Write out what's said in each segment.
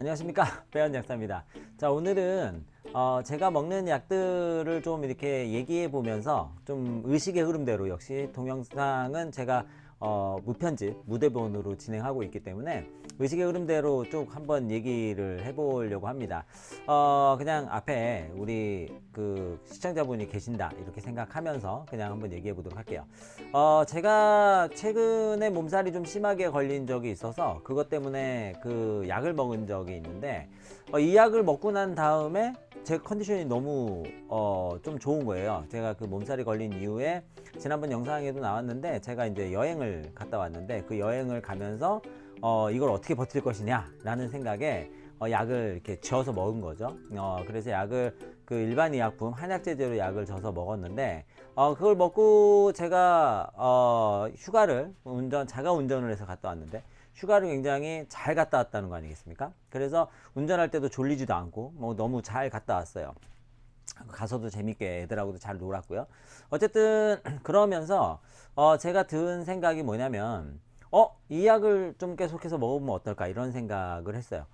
안녕하십니까. 배현 약사입니다. 자, 오늘은 제가 먹는 약들을 좀 이렇게 얘기해 보면서 좀 의식의 흐름대로, 역시 동영상은 제가 무편집 무대본으로 진행하고 있기 때문에 의식의 흐름대로 쭉 한번 얘기를 해보려고 합니다. 그냥 앞에 우리 그 시청자분이 계신다 이렇게 생각하면서 그냥 한번 얘기해 보도록 할게요. 제가 최근에 몸살이 좀 심하게 걸린 적이 있어서 그것 때문에 그 약을 먹은 적이 있는데, 이 약을 먹고 난 다음에 제 컨디션이 너무 좀 좋은 거예요. 제가 그 몸살이 걸린 이후에 지난번 영상에도 나왔는데, 제가 이제 여행을 갔다 왔는데 그 여행을 가면서 이걸 어떻게 버틸 것이냐 라는 생각에 약을 이렇게 쥐어서 먹은 거죠. 그래서 약을 그 일반 의약품 한약재제로 약을 져서 먹었는데, 그걸 먹고 제가 휴가를 자가 운전을 해서 갔다 왔는데 휴가를 굉장히 잘 갔다 왔다는 거 아니겠습니까? 그래서 운전할 때도 졸리지도 않고 뭐 너무 잘 갔다 왔어요. 가서도 재밌게 애들하고도 잘 놀았고요. 어쨌든 그러면서 제가 든 생각이 뭐냐면, 이 약을 좀 계속해서 먹어보면 어떨까 이런 생각을 했어요.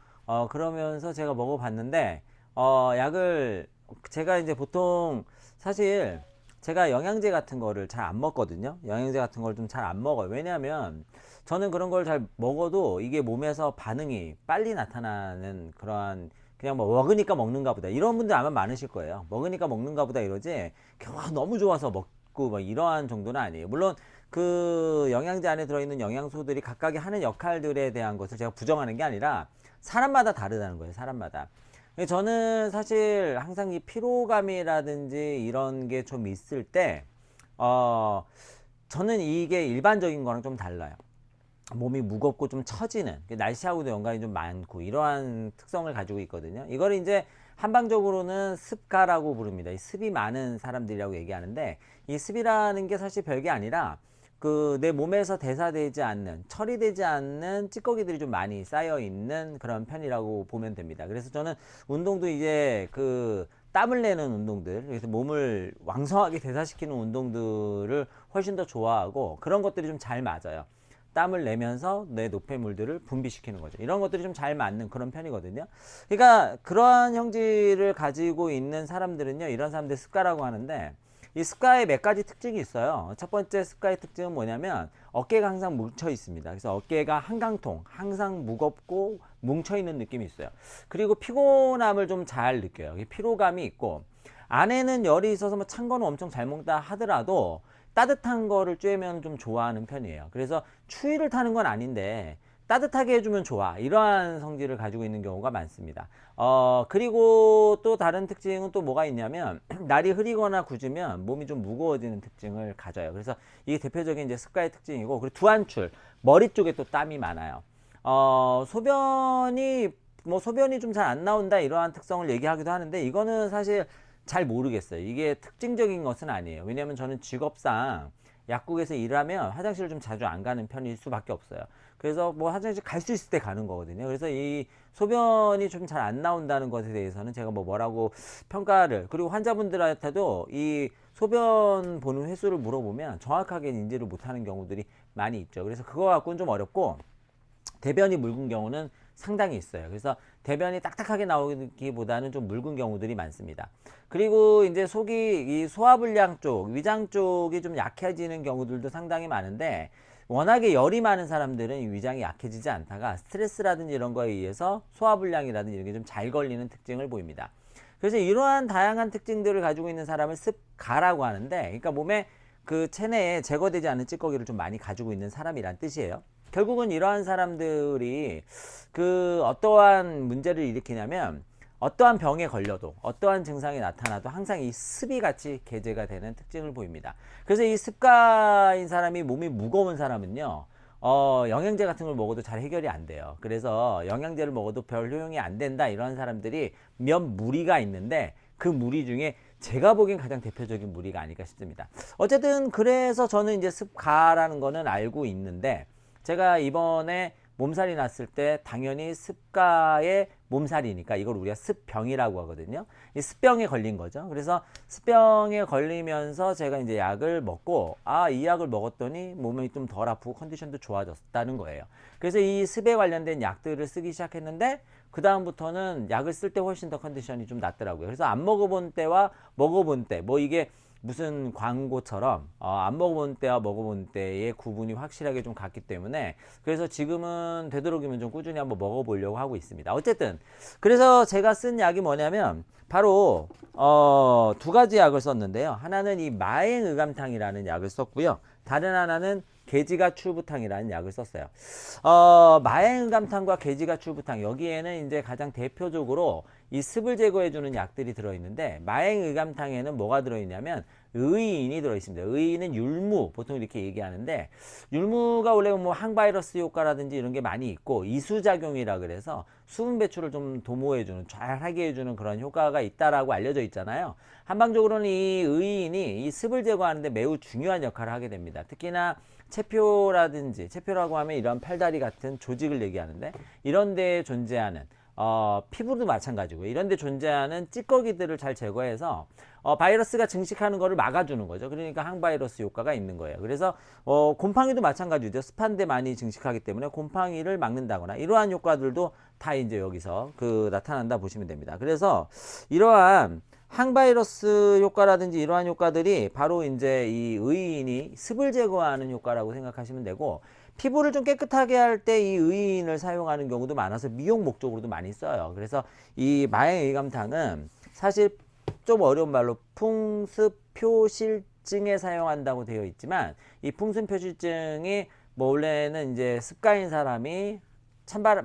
그러면서 제가 먹어봤는데, 약을 제가 이제 보통 사실 제가 영양제 같은 거를 잘 안 먹거든요. 영양제 같은 걸 좀 잘 안 먹어요. 왜냐하면 저는 그런 걸 잘 먹어도 이게 몸에서 반응이 빨리 나타나는 그러한, 그냥 뭐 먹으니까 먹는가 보다 이런 분들 아마 많으실 거예요. 먹으니까 먹는가 보다 이러지 너무 좋아서 먹고 뭐 이러한 정도는 아니에요. 물론 그 영양제 안에 들어있는 영양소들이 각각이 하는 역할들에 대한 것을 제가 부정하는 게 아니라 사람마다 다르다는 거예요. 사람마다. 저는 사실 항상 이 피로감이라든지 이런 게 좀 있을 때 저는 이게 일반적인 거랑 좀 달라요. 몸이 무겁고 좀 처지는, 날씨하고도 연관이 좀 많고 이러한 특성을 가지고 있거든요. 이걸 이제 한방적으로는 습가라고 부릅니다. 이 습이 많은 사람들이라고 얘기하는데, 이 습이라는 게 사실 별게 아니라 그 내 몸에서 대사되지 않는, 처리되지 않는 찌꺼기들이 좀 많이 쌓여 있는 그런 편이라고 보면 됩니다. 그래서 저는 운동도 이제 그 땀을 내는 운동들, 그래서 몸을 왕성하게 대사시키는 운동들을 훨씬 더 좋아하고, 그런 것들이 좀 잘 맞아요. 땀을 내면서 내 노폐물들을 분비시키는 거죠. 이런 것들이 좀 잘 맞는 그런 편이거든요. 그러니까 그러한 형질을 가지고 있는 사람들은요, 이런 사람들 습가라고 하는데, 이 습가에 몇 가지 특징이 있어요. 첫 번째 습가의 특징은 뭐냐면 어깨가 항상 뭉쳐 있습니다. 그래서 어깨가 한강통, 항상 무겁고 뭉쳐 있는 느낌이 있어요. 그리고 피곤함을 좀 잘 느껴요. 피로감이 있고, 안에는 열이 있어서 뭐 찬 거는 엄청 잘 먹다 하더라도 따뜻한 거를 쬐면 좀 좋아하는 편이에요. 그래서 추위를 타는 건 아닌데 따뜻하게 해주면 좋아, 이러한 성질을 가지고 있는 경우가 많습니다. 그리고 또 다른 특징은 또 뭐가 있냐면 날이 흐리거나 굳으면 몸이 좀 무거워지는 특징을 가져요. 그래서 이게 대표적인 이제 습가의 특징이고, 그리고 두한출, 머리 쪽에 또 땀이 많아요. 소변이 좀 잘 안 나온다 이러한 특성을 얘기하기도 하는데, 이거는 사실 잘 모르겠어요. 이게 특징적인 것은 아니에요. 왜냐면 저는 직업상 약국에서 일하면 화장실을 좀 자주 안 가는 편일 수밖에 없어요. 그래서 뭐 화장실 갈 수 있을 때 가는 거거든요. 그래서 이 소변이 좀 잘 안 나온다는 것에 대해서는 제가 뭐라고 평가를, 그리고 환자분들한테도 이 소변 보는 횟수를 물어보면 정확하게 인지를 못하는 경우들이 많이 있죠. 그래서 그거 갖고는 좀 어렵고, 대변이 묽은 경우는 상당히 있어요. 그래서 대변이 딱딱하게 나오기보다는 좀 묽은 경우들이 많습니다. 그리고 이제 속이 이 소화불량 쪽, 위장 쪽이 좀 약해지는 경우들도 상당히 많은데, 워낙에 열이 많은 사람들은 이 위장이 약해지지 않다가 스트레스라든지 이런 거에 의해서 소화불량이라든지 이런 게 좀 잘 걸리는 특징을 보입니다. 그래서 이러한 다양한 특징들을 가지고 있는 사람을 습가라고 하는데, 그러니까 몸에 그 체내에 제거되지 않은 찌꺼기를 좀 많이 가지고 있는 사람이란 뜻이에요. 결국은 이러한 사람들이 그 어떠한 문제를 일으키냐면, 어떠한 병에 걸려도, 어떠한 증상이 나타나도 항상 이 습이 같이 개재가 되는 특징을 보입니다. 그래서 이 습가인 사람이, 몸이 무거운 사람은요, 영양제 같은 걸 먹어도 잘 해결이 안 돼요. 그래서 영양제를 먹어도 별 효용이 안 된다 이런 사람들이 몇 무리가 있는데, 그 무리 중에 제가 보기엔 가장 대표적인 무리가 아닐까 싶습니다. 어쨌든 그래서 저는 이제 습가라는 거는 알고 있는데, 제가 이번에 몸살이 났을 때 당연히 습가의 몸살이니까 이걸 우리가 습병이라고 하거든요. 이 습병에 걸린 거죠. 그래서 습병에 걸리면서 제가 이제 약을 먹고 이 약을 먹었더니 몸이 좀 덜 아프고 컨디션도 좋아졌다는 거예요. 그래서 이 습에 관련된 약들을 쓰기 시작했는데 그 다음부터는 약을 쓸 때 훨씬 더 컨디션이 좀 낫더라고요. 그래서 안 먹어본 때와 먹어본 때, 뭐 이게 무슨 광고처럼 안 먹어본 때와 먹어본 때의 구분이 확실하게 좀 같기 때문에, 그래서 지금은 되도록이면 좀 꾸준히 한번 먹어보려고 하고 있습니다. 어쨌든 그래서 제가 쓴 약이 뭐냐면 바로 두 가지 약을 썼는데요. 하나는 이 마행의감탕이라는 약을 썼고요. 다른 하나는 개지가출부탕이라는 약을 썼어요. 마행의감탕과 개지가출부탕, 여기에는 이제 가장 대표적으로 이 습을 제거해주는 약들이 들어있는데, 마행의감탕에는 뭐가 들어있냐면 의인이 들어있습니다. 의인은 율무, 보통 이렇게 얘기하는데, 율무가 원래 뭐 항바이러스 효과라든지 이런 게 많이 있고, 이수작용이라 그래서 수분 배출을 좀 도모해주는, 잘하게 해주는 그런 효과가 있다라고 알려져 있잖아요. 한방적으로는 이 의인이 이 습을 제거하는데 매우 중요한 역할을 하게 됩니다. 특히나 체표라든지, 체표라고 하면 이런 팔다리 같은 조직을 얘기하는데, 이런 데에 존재하는 피부도 마찬가지고 이런 데 존재하는 찌꺼기들을 잘 제거해서 바이러스가 증식하는 것을 막아주는 거죠. 그러니까 항바이러스 효과가 있는 거예요. 그래서 곰팡이도 마찬가지죠. 습한 데 많이 증식하기 때문에 곰팡이를 막는다거나 이러한 효과들도 다 이제 여기서 나타난다 보시면 됩니다. 그래서 이러한 항바이러스 효과라든지 이러한 효과들이 바로 이제 이 의인이 습을 제거하는 효과라고 생각하시면 되고, 피부를 좀 깨끗하게 할 때 이 의인을 사용하는 경우도 많아서 미용 목적으로도 많이 써요. 그래서 이 마행의감탕은 사실 좀 어려운 말로 풍습표실증에 사용한다고 되어 있지만, 이 풍습표실증이 뭐 원래는 이제 습가인 사람이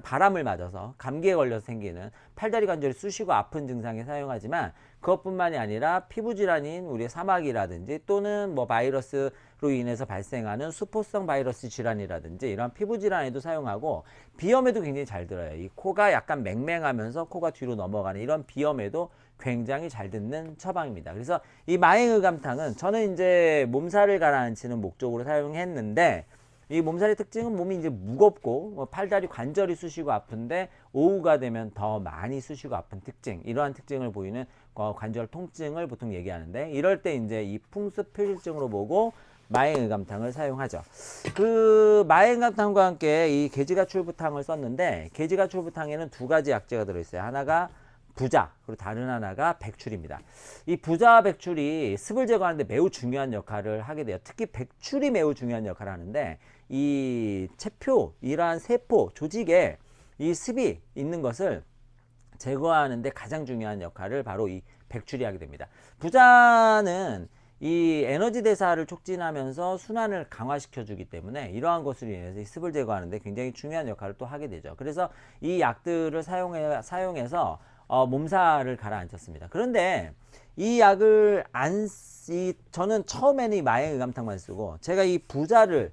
바람을 맞아서 감기에 걸려서 생기는 팔다리 관절이 쑤시고 아픈 증상에 사용하지만, 그것뿐만이 아니라 피부 질환인 우리의 사막이라든지 또는 뭐 바이러스로 인해서 발생하는 수포성 바이러스 질환이라든지 이런 피부 질환에도 사용하고, 비염에도 굉장히 잘 들어요. 이 코가 약간 맹맹하면서 코가 뒤로 넘어가는 이런 비염에도 굉장히 잘 듣는 처방입니다. 그래서 이 마행의감탕은 저는 이제 몸살을 가라앉히는 목적으로 사용했는데, 이 몸살의 특징은 몸이 이제 무겁고 팔다리 관절이 쑤시고 아픈데 오후가 되면 더 많이 쑤시고 아픈 특징, 이러한 특징을 보이는 관절 통증을 보통 얘기하는데, 이럴 때 이제 이 풍습 표실증으로 보고 마행의감탕을 사용하죠. 그 마행의감탕과 함께 이 개지가출부탕을 썼는데, 개지가출부탕에는 두 가지 약재가 들어있어요. 하나가 부자, 그리고 다른 하나가 백출입니다. 이 부자와 백출이 습을 제거하는데 매우 중요한 역할을 하게 돼요. 특히 백출이 매우 중요한 역할을 하는데, 이 체표, 이러한 세포, 조직에 이 습이 있는 것을 제거하는데 가장 중요한 역할을 바로 이 백출이 하게 됩니다. 부자는 이 에너지 대사를 촉진하면서 순환을 강화시켜 주기 때문에 이러한 것으로 인해서 이 습을 제거하는데 굉장히 중요한 역할을 또 하게 되죠. 그래서 이 약들을 사용해서 몸살을 가라앉혔습니다. 그런데 이 약을 저는 처음에는 이 마행의감탕만 쓰고, 제가 이 부자를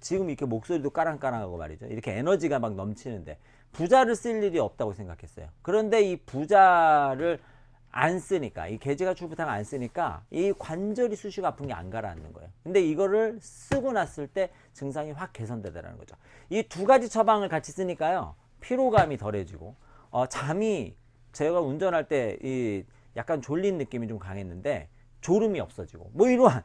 지금 이렇게 목소리도 까랑까랑하고 말이죠. 이렇게 에너지가 막 넘치는데 부자를 쓸 일이 없다고 생각했어요. 그런데 이 부자를 안 쓰니까, 이 개지가출부탕 안 쓰니까 이 관절이 쑤시고 아픈 게 안 가라앉는 거예요. 근데 이거를 쓰고 났을 때 증상이 확 개선되더라는 거죠. 이 두 가지 처방을 같이 쓰니까요, 피로감이 덜해지고 잠이, 제가 운전할 때 이 약간 졸린 느낌이 좀 강했는데 졸음이 없어지고 뭐 이러한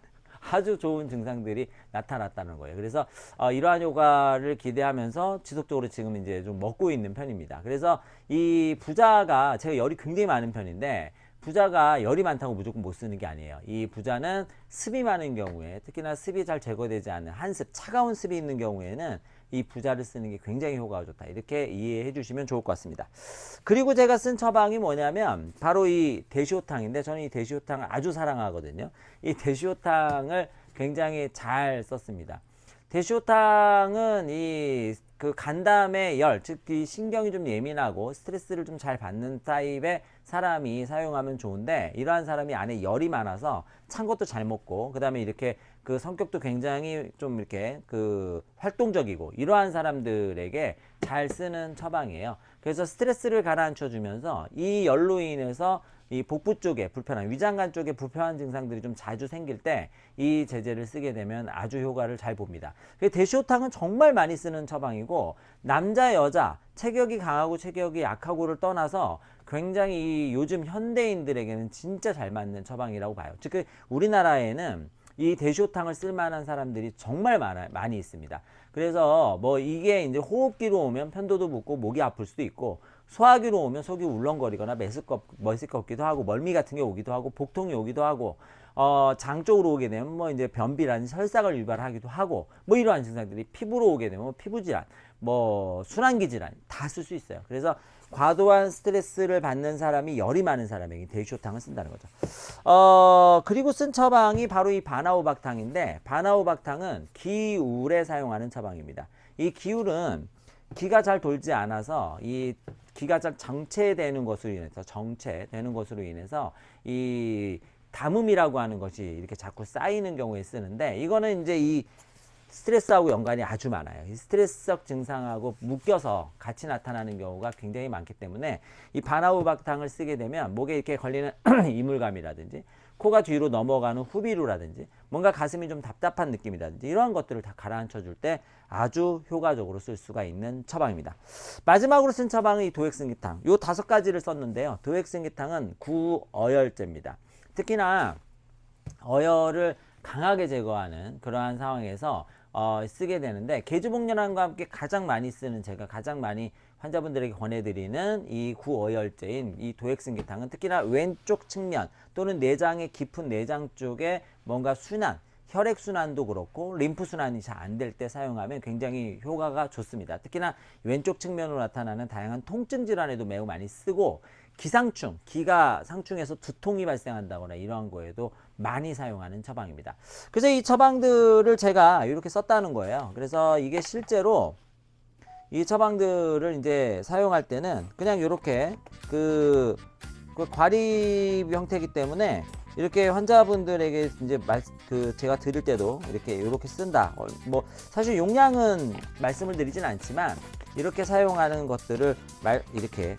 아주 좋은 증상들이 나타났다는 거예요. 그래서 이러한 효과를 기대하면서 지속적으로 지금 이제 좀 먹고 있는 편입니다. 그래서 이 부자가, 제가 열이 굉장히 많은 편인데, 부자가 열이 많다고 무조건 못 쓰는 게 아니에요. 이 부자는 습이 많은 경우에, 특히나 습이 잘 제거되지 않는 한습, 차가운 습이 있는 경우에는 이 부자를 쓰는 게 굉장히 효과가 좋다, 이렇게 이해해 주시면 좋을 것 같습니다. 그리고 제가 쓴 처방이 뭐냐면 바로 이 대시호탕인데, 저는 이 대시호탕을 아주 사랑하거든요. 이 대시호탕을 굉장히 잘 썼습니다. 대시호탕은 그 간담의 열, 즉 이 신경이 좀 예민하고 스트레스를 좀 잘 받는 타입의 사람이 사용하면 좋은데, 이러한 사람이 안에 열이 많아서 찬 것도 잘 먹고, 그 다음에 이렇게 그 성격도 굉장히 좀 이렇게 그 활동적이고 이러한 사람들에게 잘 쓰는 처방이에요. 그래서 스트레스를 가라앉혀 주면서 이 열로 인해서 이 복부 쪽에 불편한, 위장관 쪽에 불편한 증상들이 좀 자주 생길 때 이 제제를 쓰게 되면 아주 효과를 잘 봅니다. 대시호탕은 정말 많이 쓰는 처방이고, 남자 여자 체격이 강하고 체격이 약하고를 떠나서 굉장히 요즘 현대인들에게는 진짜 잘 맞는 처방이라고 봐요. 즉 우리나라에는 이 대시호탕을 쓸만한 사람들이 정말 많이 있습니다. 그래서 뭐 이게 이제 호흡기로 오면 편도도 붓고 목이 아플 수도 있고, 소화기로 오면 속이 울렁거리거나 메스껍기도 하고, 멀미 같은 게 오기도 하고, 복통이 오기도 하고, 장 쪽으로 오게 되면 뭐 이제 변비라는 설사를 유발하기도 하고, 뭐 이러한 증상들이 피부로 오게 되면 피부 질환, 뭐 순환기 질환 다 쓸 수 있어요. 그래서 과도한 스트레스를 받는 사람이, 열이 많은 사람에게 대시호탕을 쓴다는 거죠. 그리고 쓴 처방이 바로 이 바나오박탕인데, 바나오박탕은 기울에 사용하는 처방입니다. 이 기울은 기가 잘 돌지 않아서, 이 기가 잘 정체되는 것으로 인해서 이 담음이라고 하는 것이 이렇게 자꾸 쌓이는 경우에 쓰는데, 이거는 이제 이 스트레스하고 연관이 아주 많아요. 이 스트레스적 증상하고 묶여서 같이 나타나는 경우가 굉장히 많기 때문에, 이 바나우박탕을 쓰게 되면 목에 이렇게 걸리는 이물감이라든지, 코가 뒤로 넘어가는 후비루라든지, 뭔가 가슴이 좀 답답한 느낌이라든지, 이러한 것들을 다 가라앉혀 줄 때 아주 효과적으로 쓸 수가 있는 처방입니다. 마지막으로 쓴 처방은 이 도액승기탕. 요 5가지를 썼는데요. 도액승기탕은 구어열제입니다. 특히나 어열을 강하게 제거하는 그러한 상황에서 쓰게 되는데, 개주복연함과 함께 가장 많이 쓰는, 제가 가장 많이 환자분들에게 권해드리는 이 구어열제인 이 도액승기탕은 특히나 왼쪽 측면 또는 내장의 깊은 내장 쪽에 뭔가 순환, 혈액순환도 그렇고 림프순환이 잘 안 될 때 사용하면 굉장히 효과가 좋습니다. 특히나 왼쪽 측면으로 나타나는 다양한 통증 질환에도 매우 많이 쓰고, 기상충, 기가 상충해서 두통이 발생한다거나 이러한 거에도 많이 사용하는 처방입니다. 그래서 이 처방들을 제가 이렇게 썼다는 거예요. 그래서 이게 실제로 이 처방들을 이제 사용할 때는 그냥 이렇게 그 과립 형태이기 때문에, 이렇게 환자분들에게 이제 제가 드릴 때도 이렇게 쓴다. 뭐 사실 용량은 말씀을 드리진 않지만, 이렇게 사용하는 것들을 이렇게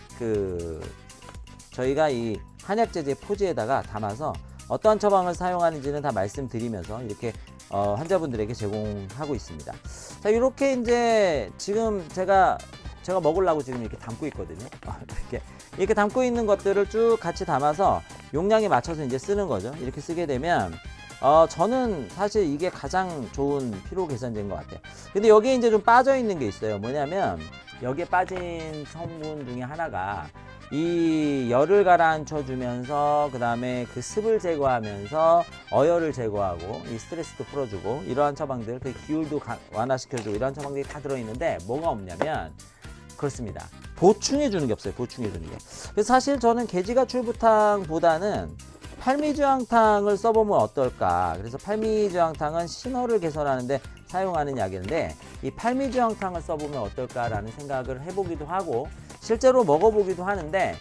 저희가 이 한약제제 포지에다가 담아서 어떠한 처방을 사용하는지는 다 말씀드리면서 이렇게 환자분들에게 제공하고 있습니다. 자, 이렇게 이제 지금 제가 먹으려고 지금 이렇게 담고 있거든요. 이렇게 담고 있는 것들을 쭉 같이 담아서 용량에 맞춰서 이제 쓰는 거죠. 이렇게 쓰게 되면 저는 사실 이게 가장 좋은 피로 개선제인 것 같아요. 근데 여기에 이제 좀 빠져 있는 게 있어요. 뭐냐면, 여기에 빠진 성분 중에 하나가 이 열을 가라앉혀 주면서, 그 다음에 그 습을 제거하면서 어열을 제거하고 이 스트레스도 풀어주고, 이러한 처방들, 그 기울도 완화시켜주고, 이러한 처방들이 다 들어있는데, 뭐가 없냐면, 그렇습니다. 보충해주는 게 없어요. 보충해주는 게. 그래서 사실 저는 개지가출부탕보다는 팔미주황탕을 써보면 어떨까. 그래서 팔미주황탕은 신호를 개선하는데 사용하는 약인데, 이 팔미주황탕을 써보면 어떨까라는 생각을 해보기도 하고, 실제로 먹어보기도 하는데,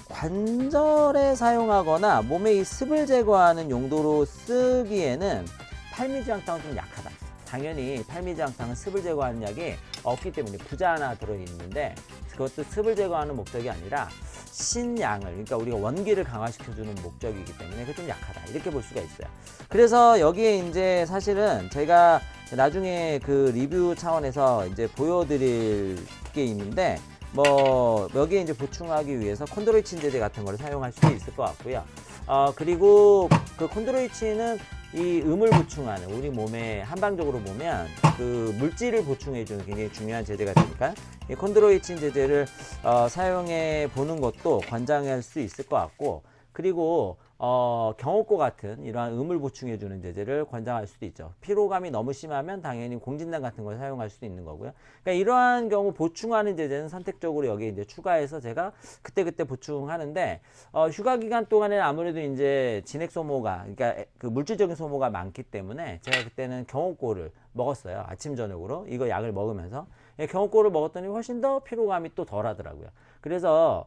관절에 사용하거나 몸에 이 습을 제거하는 용도로 쓰기에는 팔미주황탕은 좀 약하다. 당연히 팔미주황탕은 습을 제거하는 약이 없기 때문에 부자 하나 들어있는데, 그것도 습을 제거하는 목적이 아니라 신양을, 그러니까 우리가 원기를 강화시켜주는 목적이기 때문에 그게 좀 약하다, 이렇게 볼 수가 있어요. 그래서 여기에 이제 사실은 제가 나중에 그 리뷰 차원에서 이제 보여드릴 게 있는데, 뭐 여기에 이제 보충하기 위해서 콘드로이친 제제 같은 거를 사용할 수도 있을 것 같고요. 그리고 그 콘드로이친은 이 음을 보충하는, 우리 몸에 한방적으로 보면 그 물질을 보충해주는 굉장히 중요한 제제가 되니까, 이 콘드로이친 제제를 사용해 보는 것도 권장할 수 있을 것 같고, 그리고 경옥고 같은 이러한 음을 보충해주는 제제를 권장할 수도 있죠. 피로감이 너무 심하면 당연히 공진단 같은 걸 사용할 수도 있는 거고요. 그러니까 이러한 경우 보충하는 제제는 선택적으로 여기에 이제 추가해서 제가 그때그때 보충하는데, 휴가 기간 동안에는 아무래도 이제 진액 소모가, 그러니까 그 물질적인 소모가 많기 때문에 제가 그때는 경옥고를 먹었어요. 아침 저녁으로 이거 약을 먹으면서 경옥고를 먹었더니 훨씬 더 피로감이 또 덜 하더라고요. 그래서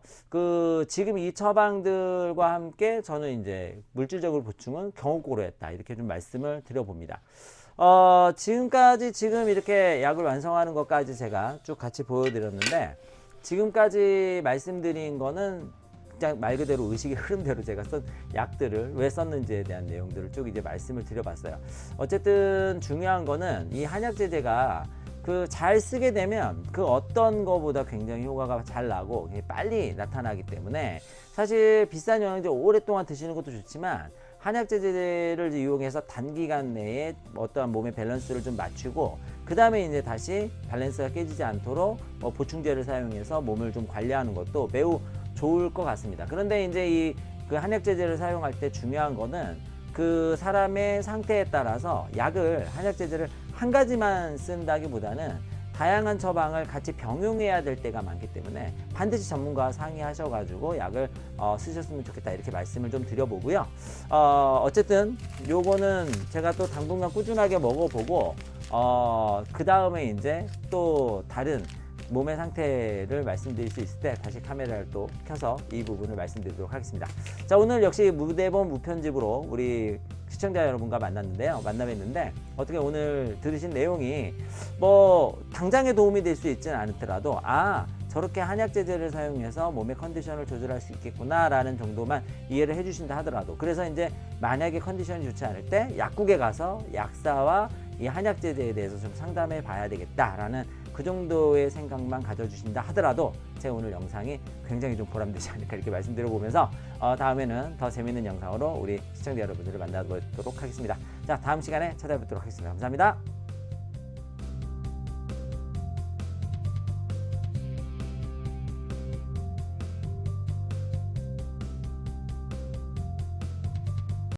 지금 이 처방들과 함께 저는 이제 물질적으로 보충은 경옥고로 했다, 이렇게 좀 말씀을 드려봅니다. 지금까지 지금 이렇게 약을 완성하는 것까지 제가 쭉 같이 보여드렸는데, 지금까지 말씀드린 거는 진짜 말 그대로 의식의 흐름대로 제가 쓴 약들을 왜 썼는지에 대한 내용들을 쭉 이제 말씀을 드려봤어요. 어쨌든 중요한 거는 이 한약제제가 그 잘 쓰게 되면 그 어떤 거보다 굉장히 효과가 잘 나고 빨리 나타나기 때문에 사실 비싼 영양제 오랫동안 드시는 것도 좋지만 한약제제를 이용해서 단기간 내에 어떠한 몸의 밸런스를 좀 맞추고 그 다음에 이제 다시 밸런스가 깨지지 않도록 보충제를 사용해서 몸을 좀 관리하는 것도 매우 좋을 것 같습니다. 그런데 이제 이 그 한약제제를 사용할 때 중요한 거는 그 사람의 상태에 따라서 약을 한약제제를 한 가지만 쓴다기보다는 다양한 처방을 같이 병용해야 될 때가 많기 때문에 반드시 전문가와 상의하셔가지고 약을 쓰셨으면 좋겠다 이렇게 말씀을 좀 드려보고요. 어쨌든 요거는 제가 또 당분간 꾸준하게 먹어보고 그 다음에 이제 또 다른 몸의 상태를 말씀드릴 수 있을 때 다시 카메라를 또 켜서 이 부분을 말씀드리도록 하겠습니다. 자, 오늘 역시 무대본 무편집으로 우리 시청자 여러분과 만났는데요. 만나뵀는데 어떻게 오늘 들으신 내용이 뭐 당장에 도움이 될 수 있지는 않더라도 저렇게 한약제제를 사용해서 몸의 컨디션을 조절할 수 있겠구나 라는 정도만 이해를 해주신다 하더라도 그래서 이제 만약에 컨디션이 좋지 않을 때 약국에 가서 약사와 이 한약제제에 대해서 좀 상담해 봐야 되겠다라는 그 정도의 생각만 가져주신다 하더라도 제 오늘 영상이 굉장히 좀 보람되지 않을까 이렇게 말씀드려보면서 다음에는 더 재밌는 영상으로 우리 시청자 여러분들을 만나보도록 하겠습니다. 자, 다음 시간에 찾아뵙도록 하겠습니다. 감사합니다.